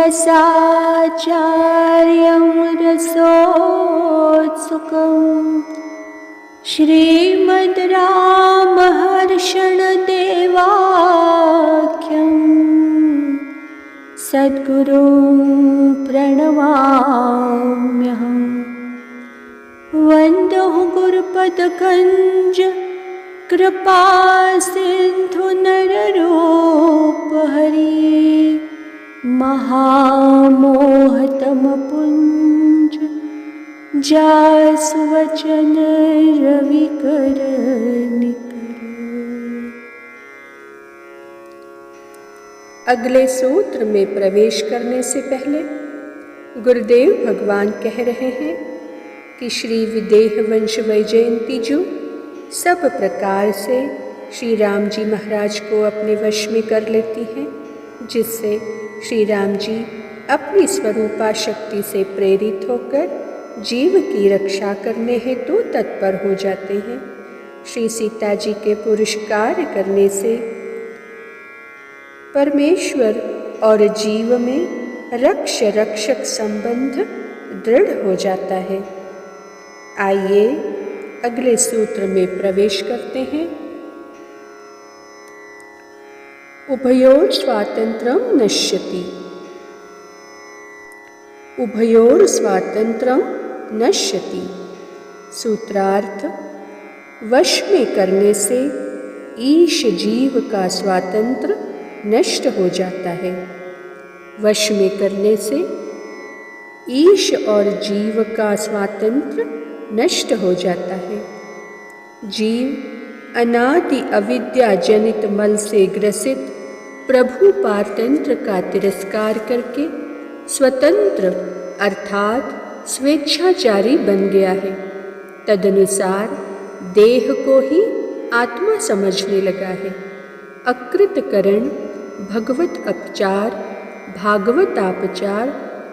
रसाचार्यं रसोत्सुकम् श्रीमद् रामहर्षणदेवाख्यं सद्गुरुं प्रणमाम्यहम्। वन्दो गुरुपदकञ्ज कृपा सिन्धु नररूपहरि महामोहतमपुञ्ज जासु वचन रविकर निकर। अगले सूत्र में प्रवेश करने से पहले गुरुदेव भगवान कह रहे हैं कि श्री विदेह वंश वैजयंती जो सब प्रकार से श्री राम जी महाराज को अपने वश में कर लेती हैं, जिससे श्री राम जी अपनी स्वरूपा शक्ति से प्रेरित होकर जीव की रक्षा करने हेतु तत्पर हो जाते हैं। श्री सीता जी के पुरुषकार करने से परमेश्वर और जीव में रक्ष रक्षक संबंध दृढ़ हो जाता है। आइए अगले सूत्र में प्रवेश करते हैं। उभयोर स्वातंत्रम नश्यति। उभयोर स्वातंत्रम नश्यति। सूत्रार्थ: वश में करने से ईश जीव का स्वातंत्र नष्ट हो जाता है। वश में करने से ईश और जीव का स्वातंत्र नष्ट हो जाता है। जीव अनादि अविद्या जनित मल से ग्रसित प्रभु पारतंत्र का तिरस्कार करके स्वतंत्र अर्थात स्वेच्छाचारी बन गया है। तदनुसार देह को ही आत्मा समझने लगा है। अकृतकरण, भगवत अपचार, भागवतापचार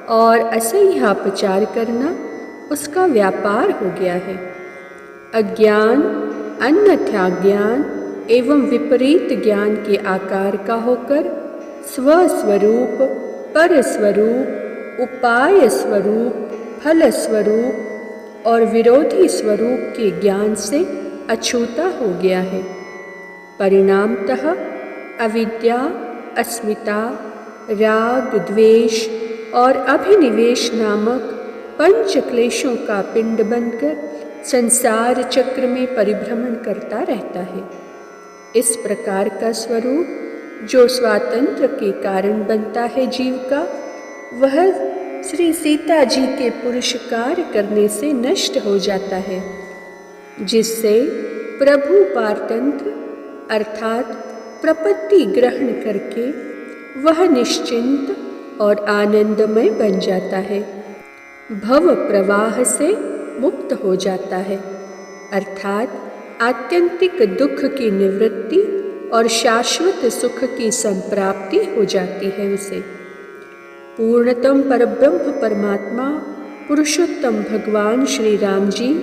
और असह्यापचार करना उसका व्यापार हो गया है। अज्ञान अन्यथा ज्ञान एवं विपरीत ज्ञान के आकार का होकर स्वस्वरूप, परस्वरूप, उपाय स्वरूप, फल स्वरूप और विरोधी स्वरूप के ज्ञान से अछूता हो गया है। परिणामतः अविद्या, अस्मिता, राग, द्वेष और अभिनिवेश नामक पंच क्लेशों का पिंड बनकर संसार चक्र में परिभ्रमण करता रहता है। इस प्रकार का स्वरूप जो स्वातंत्र के कारण बनता है जीव का, वह श्री सीता जी के पुरुषकार करने से नष्ट हो जाता है, जिससे प्रभु पारतंत्र अर्थात प्रपत्ति ग्रहण करके वह निश्चिंत और आनंदमय बन जाता है। भव प्रवाह से मुक्त हो जाता है, अर्थात आत्यंतिक दुख की निवृत्ति और शाश्वत सुख की संप्राप्ति हो जाती है उसे। पूर्णतम परब्रह्म परमात्मा पुरुषोत्तम भगवान श्री राम जी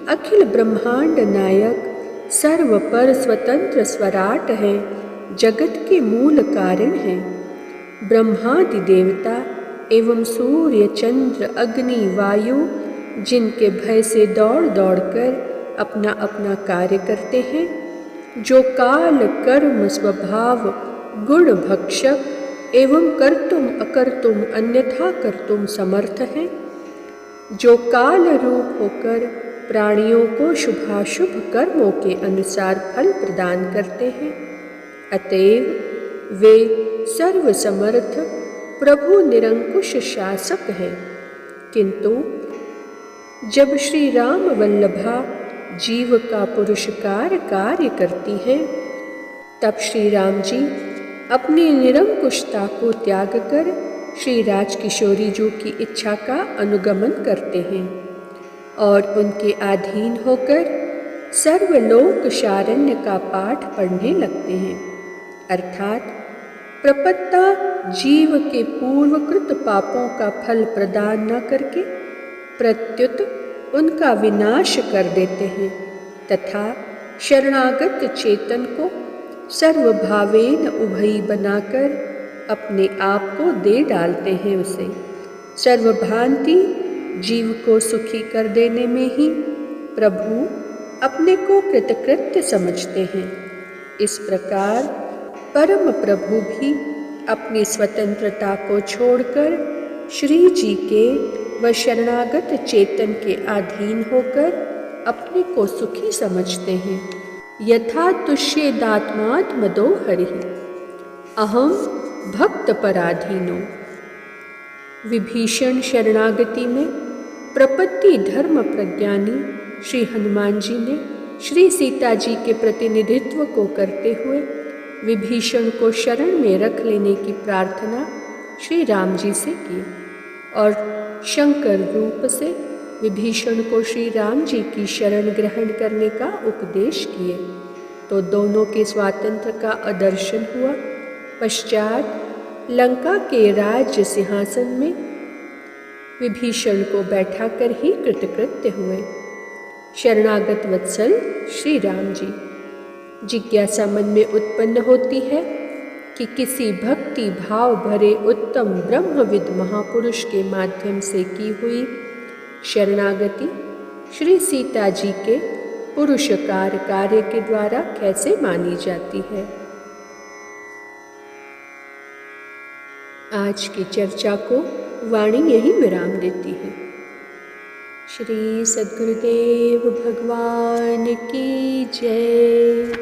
अखिल ब्रह्मांड नायक, सर्वपर स्वतंत्र स्वराट हैं, जगत के मूल कारण हैं। ब्रह्मादि देवता एवं सूर्य, चंद्र, अग्नि, वायु जिनके भय से दौड़ दौड़ कर अपना अपना कार्य करते हैं, जो काल, कर्म, स्वभाव, गुण भक्षक एवं कर्तुम अकर्तुम अन्यथा कर्तुम समर्थ हैं, जो काल रूप होकर प्राणियों को शुभाशुभ कर्मों के अनुसार फल प्रदान करते हैं। अतएव वे सर्वसमर्थ प्रभु निरंकुश शासक हैं। किंतु जब श्री राम वल्लभा जीव का पुरुषकार कार्य करती हैं, तब श्री राम जी अपनी निरंकुशता को त्याग कर श्री राजकिशोरी जी की इच्छा का अनुगमन करते हैं और उनके अधीन होकर सर्वलोक शारण्य का पाठ पढ़ने लगते हैं। अर्थात प्रपत्ता जीव के पूर्वकृत पापों का फल प्रदान न करके प्रत्युत उनका विनाश कर देते हैं तथा शरणागत चेतन को सर्वभावेन उभयी बनाकर अपने आप को दे डालते हैं उसे। सर्वभ्रांति जीव को सुखी कर देने में ही प्रभु अपने को कृतकृत्य समझते हैं। इस प्रकार परम प्रभु भी अपनी स्वतंत्रता को छोड़कर श्री जी के व शरणागत चेतन के अधीन होकर अपने को सुखी समझते हैं। यथा तुष्येदात्मात्मदो हरिः अहम भक्त पराधीनो। विभीषण शरणागति में प्रपत्ति धर्म प्रज्ञानी श्री हनुमान जी ने श्री सीता जी के प्रतिनिधित्व को करते हुए विभीषण को शरण में रख लेने की प्रार्थना श्री राम जी से की और शंकर रूप से विभीषण को श्री राम जी की शरण ग्रहण करने का उपदेश किए तो दोनों के स्वातंत्र का आदर्शन हुआ। पश्चात लंका के राज्य सिंहासन में विभीषण को बैठाकर ही कृतकृत्य हुए। शरणागत वत्सल श्री राम जी। जिज्ञासा मन में उत्पन्न होती है कि किसी भक्ति भाव भरे उत्तम ब्रह्मविद महापुरुष के माध्यम से की हुई शरणागति श्री सीता जी के पुरुषकार कार्य के द्वारा कैसे मानी जाती है। आज की चर्चा को वाणी यही विराम देती है। श्री सद्गुरुदेव भगवान की जय।